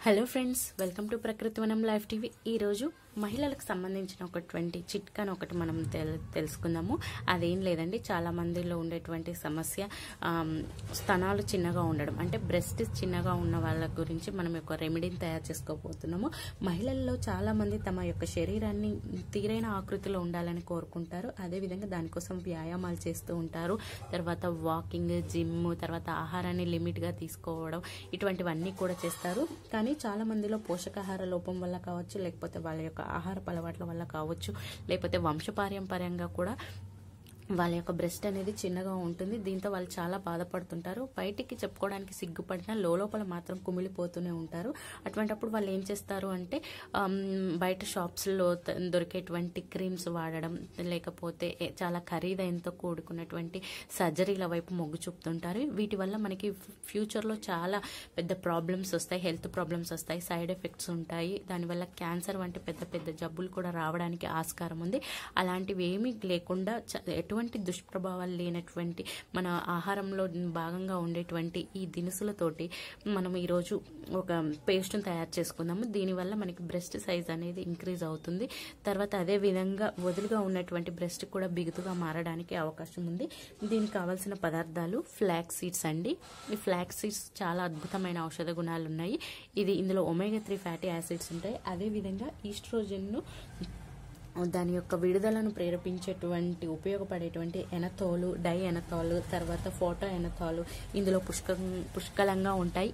Hello friends, welcome to ప్రకృతి వనం live TV. ఈరోజు మహిళలకు సంబంధించిన ఒక 20 చిట్కాను ఒకటి మనం తెలుసుకుందాము. అదేం లేదండి, చాలా మందిలో ఉండేటువంటి సమస్య స్తనాలు చిన్నగా ఉండడం, అంటే బ్రెస్ట్ చిన్నగా ఉన్న వాళ్ళ గురించి మనం ఒక రెమెడీని తయారు చేసుకోబోతున్నాము. మహిళల్లో చాలా మంది తమ యొక్క శరీరాన్ని తీరైన ఆకృతిలో ఉండాలని కోరుకుంటారు. అదేవిధంగా దానికోసం వ్యాయామాలు చేస్తూ ఉంటారు. తర్వాత వాకింగ్, జిమ్, తర్వాత ఆహారాన్ని లిమిట్గా తీసుకోవడం, ఇటువంటివన్నీ కూడా చేస్తారు. కానీ చాలా మందిలో పోషకాహార లోపం వల్ల కావచ్చు, లేకపోతే వాళ్ళ యొక్క ఆహారపు అలవాట్ల వల్ల కావచ్చు, లేకపోతే వంశపారంపర్యంగా కూడా వాళ్ళ యొక్క బ్రెస్ట్ అనేది చిన్నగా ఉంటుంది. దీంతో వాళ్ళు చాలా బాధపడుతుంటారు. బయటికి చెప్పుకోవడానికి సిగ్గుపడినా లోపల మాత్రం కుమిలిపోతూనే ఉంటారు. అటువంటిప్పుడు వాళ్ళు ఏం చేస్తారు అంటే బయట షాప్స్లో దొరికేటువంటి క్రీమ్స్ వాడడం, లేకపోతే చాలా ఖరీదైనతో కూడుకున్నటువంటి సర్జరీల వైపు మొగ్గు చూపుతుంటారు. వీటి వల్ల మనకి ఫ్యూచర్లో చాలా పెద్ద ప్రాబ్లమ్స్ వస్తాయి, హెల్త్ ప్రాబ్లమ్స్ వస్తాయి, సైడ్ ఎఫెక్ట్స్ ఉంటాయి. దానివల్ల క్యాన్సర్ వంటి పెద్ద పెద్ద జబ్బులు కూడా రావడానికి ఆస్కారం ఉంది. అలాంటివి ఏమీ లేకుండా ఎటువంటి దుష్ప్రభావాలు లేనటువంటి మన ఆహారంలో భాగంగా ఉండేటువంటి ఈ దినుసులతోటి మనం ఈరోజు ఒక పేస్ట్ని తయారు చేసుకుందాము. దీనివల్ల మనకి బ్రెస్ట్ సైజ్ అనేది ఇంక్రీజ్ అవుతుంది. తర్వాత అదే విధంగా వదులుగా ఉన్నటువంటి బ్రెస్ట్ కూడా బిగుతుగా మారడానికి అవకాశం ఉంది. దీనికి కావాల్సిన పదార్థాలు ఫ్లాక్స్ సీడ్స్ అండి. ఈ ఫ్లాక్స్ సీడ్స్ చాలా అద్భుతమైన ఔషధ గుణాలు ఉన్నాయి. ఇందులో ఒమేగా 3 ఫ్యాటీ యాసిడ్స్ ఉంటాయి. అదేవిధంగా ఈస్ట్రోజన్ను, దాని యొక్క విడుదలను ప్రేరేపించేటువంటి ఉపయోగపడేటువంటి ఎనథోలు, డై ఎనథోలు, తర్వాత ఫోటో ఎనథోలు ఇందులో పుష్కలంగా ఉంటాయి.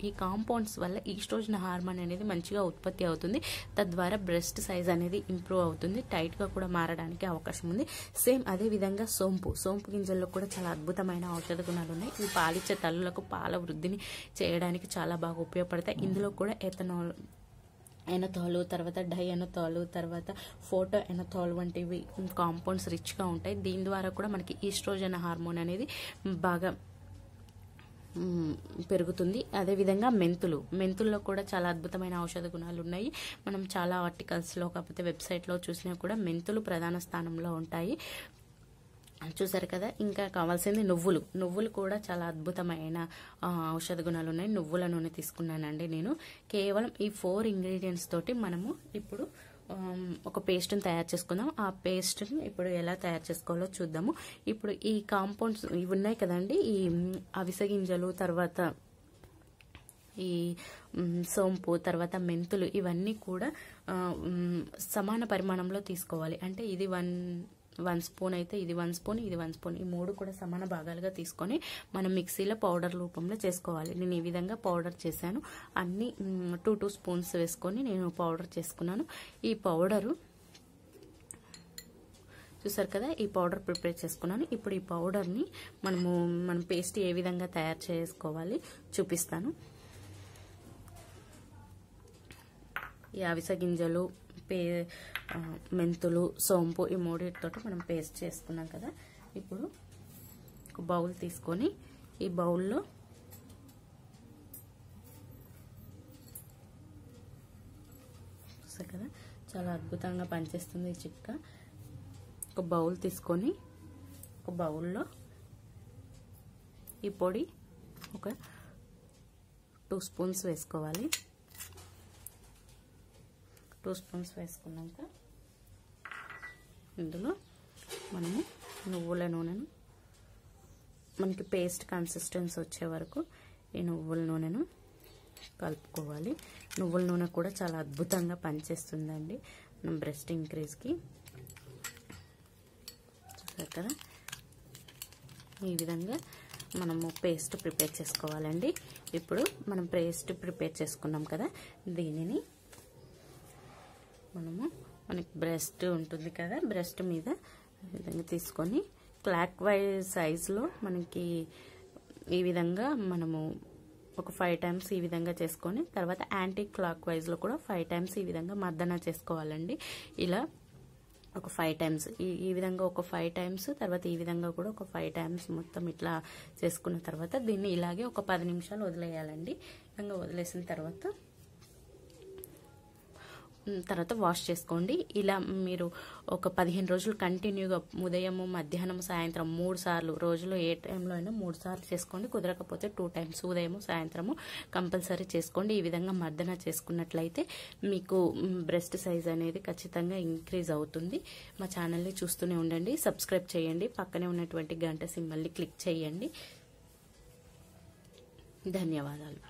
ఈ కాంపౌండ్స్ వల్ల ఈస్ట్రోజన్ హార్మోన్ అనేది మంచిగా ఉత్పత్తి అవుతుంది. తద్వారా బ్రెస్ట్ సైజ్ అనేది ఇంప్రూవ్ అవుతుంది, టైట్గా కూడా మారడానికి అవకాశం ఉంది. సేమ్ అదే విధంగా సోంపు గింజల్లో కూడా చాలా అద్భుతమైన ఔషధ గుణాలు ఉన్నాయి. ఇవి పాలిచ్చే తల్లులకు పాల వృద్ధిని చేయడానికి చాలా బాగా ఉపయోగపడతాయి. ఇందులో కూడా ఎనథాలు, తర్వాత డై ఎనథాలు, తర్వాత ఫోటో ఎనథాల్ వంటివి కాంపౌండ్స్ రిచ్గా ఉంటాయి. దీని ద్వారా కూడా మనకి ఈస్ట్రోజన్ హార్మోన్ అనేది బాగా పెరుగుతుంది. అదేవిధంగా మెంతుల్లో కూడా చాలా అద్భుతమైన ఔషధ గుణాలు ఉన్నాయి. మనం చాలా ఆర్టికల్స్లో కాకపోతే వెబ్సైట్లో చూసినా కూడా మెంతులు ప్రధాన స్థానంలో ఉంటాయి. చూసారు కదా. ఇంకా కావాల్సింది నువ్వులు కూడా చాలా అద్భుతమైన ఔషధ గుణాలు ఉన్నాయి. నువ్వుల నూనె తీసుకున్నానండి నేను. కేవలం ఈ 4 ఇంగ్రీడియంట్స్ తోటి మనము ఇప్పుడు ఒక పేస్ట్ని తయారు చేసుకుందాం. ఆ పేస్ట్ని ఇప్పుడు ఎలా తయారు చేసుకోవాలో చూద్దాము. ఇప్పుడు ఈ కాంపౌండ్స్ ఇవి ఉన్నాయి కదండి, ఈ అవిసె గింజలు, తర్వాత ఈ సోంపు, తర్వాత మెంతులు, ఇవన్నీ కూడా సమాన పరిమాణంలో తీసుకోవాలి. అంటే ఇది 1 స్పూన్ అయితే ఇది 1 స్పూన్, ఇది 1 స్పూన్, ఈ 3 కూడా సమాన భాగాలుగా తీసుకొని మనం మిక్సీలో పౌడర్ రూపంలో చేసుకోవాలి. నేను ఈ విధంగా పౌడర్ చేశాను. అన్ని 2 స్పూన్స్ వేసుకొని నేను పౌడర్ చేసుకున్నాను. ఈ పౌడరు చూసారు కదా, ఈ పౌడర్ ప్రిపేర్ చేసుకున్నాను. ఇప్పుడు ఈ పౌడర్ని మనం పేస్ట్ ఏ విధంగా తయారు చేసుకోవాలి చూపిస్తాను. ఈ అవిసె గింజలు, మెంతులు, సోంపు, ఈ 3తోటి మనం పేస్ట్ చేసుకున్నాం కదా. ఇప్పుడు ఒక బౌల్ తీసుకొని ఈ బౌల్లో చూసారు కదా, చాలా అద్భుతంగా పనిచేస్తుంది ఈ చిట్కా. ఒక బౌల్ తీసుకొని ఒక బౌల్లో ఈ పొడి ఒక 2 స్పూన్స్ వేసుకోవాలి. 2 స్పూన్స్ వేసుకున్నాక ఇందులో మనము నువ్వుల నూనెను, మనకి పేస్ట్ కన్సిస్టెన్సీ వచ్చే వరకు ఈ నువ్వుల నూనెను కలుపుకోవాలి. నువ్వుల నూనె కూడా చాలా అద్భుతంగా పనిచేస్తుందండి మనం బ్రెస్ట్ ఇంక్రీజ్కి. చూసారు కదా, ఈ విధంగా మనము పేస్ట్ ప్రిపేర్ చేసుకోవాలండి. ఇప్పుడు మనం పేస్ట్ ప్రిపేర్ చేసుకున్నాం కదా, దీనిని మనకి బ్రెస్ట్ ఉంటుంది కదా, బ్రెస్ట్ మీద ఈ విధంగా తీసుకొని క్లాక్ వైజ్ సైజులో మనకి ఈ విధంగా మనము ఒక 5 టైమ్స్ ఈ విధంగా చేసుకొని, తర్వాత యాంటీ క్లాక్ వైజ్లో కూడా 5 టైమ్స్ ఈ విధంగా మర్దన చేసుకోవాలండి. ఇలా ఒక 5 టైమ్స్ ఈ విధంగా ఒక 5 టైమ్స్, తర్వాత ఈ విధంగా కూడా ఒక 5 టైమ్స్ మొత్తం ఇట్లా చేసుకున్న తర్వాత దీన్ని ఇలాగే ఒక 10 నిమిషాలు వదిలేయాలండి. ఈ విధంగా వదిలేసిన తర్వాత తర్వాత వాష్ చేసుకోండి. ఇలా మీరు ఒక 15 రోజులు కంటిన్యూగా ఉదయము, మధ్యాహ్నం, సాయంత్రం 3 సార్లు, రోజులో ఏ టైంలో అయినా 3 సార్లు చేసుకోండి. కుదరకపోతే 2 టైమ్స్, ఉదయము సాయంత్రము కంపల్సరీ చేసుకోండి. ఈ విధంగా మర్దన చేసుకున్నట్లయితే మీకు బ్రెస్ట్ సైజ్ అనేది ఖచ్చితంగా ఇంక్రీజ్ అవుతుంది. మా ఛానల్ని చూస్తూనే ఉండండి, సబ్స్క్రైబ్ చేయండి, పక్కనే ఉన్నటువంటి గంట సింబల్ని క్లిక్ చేయండి. ధన్యవాదాలు.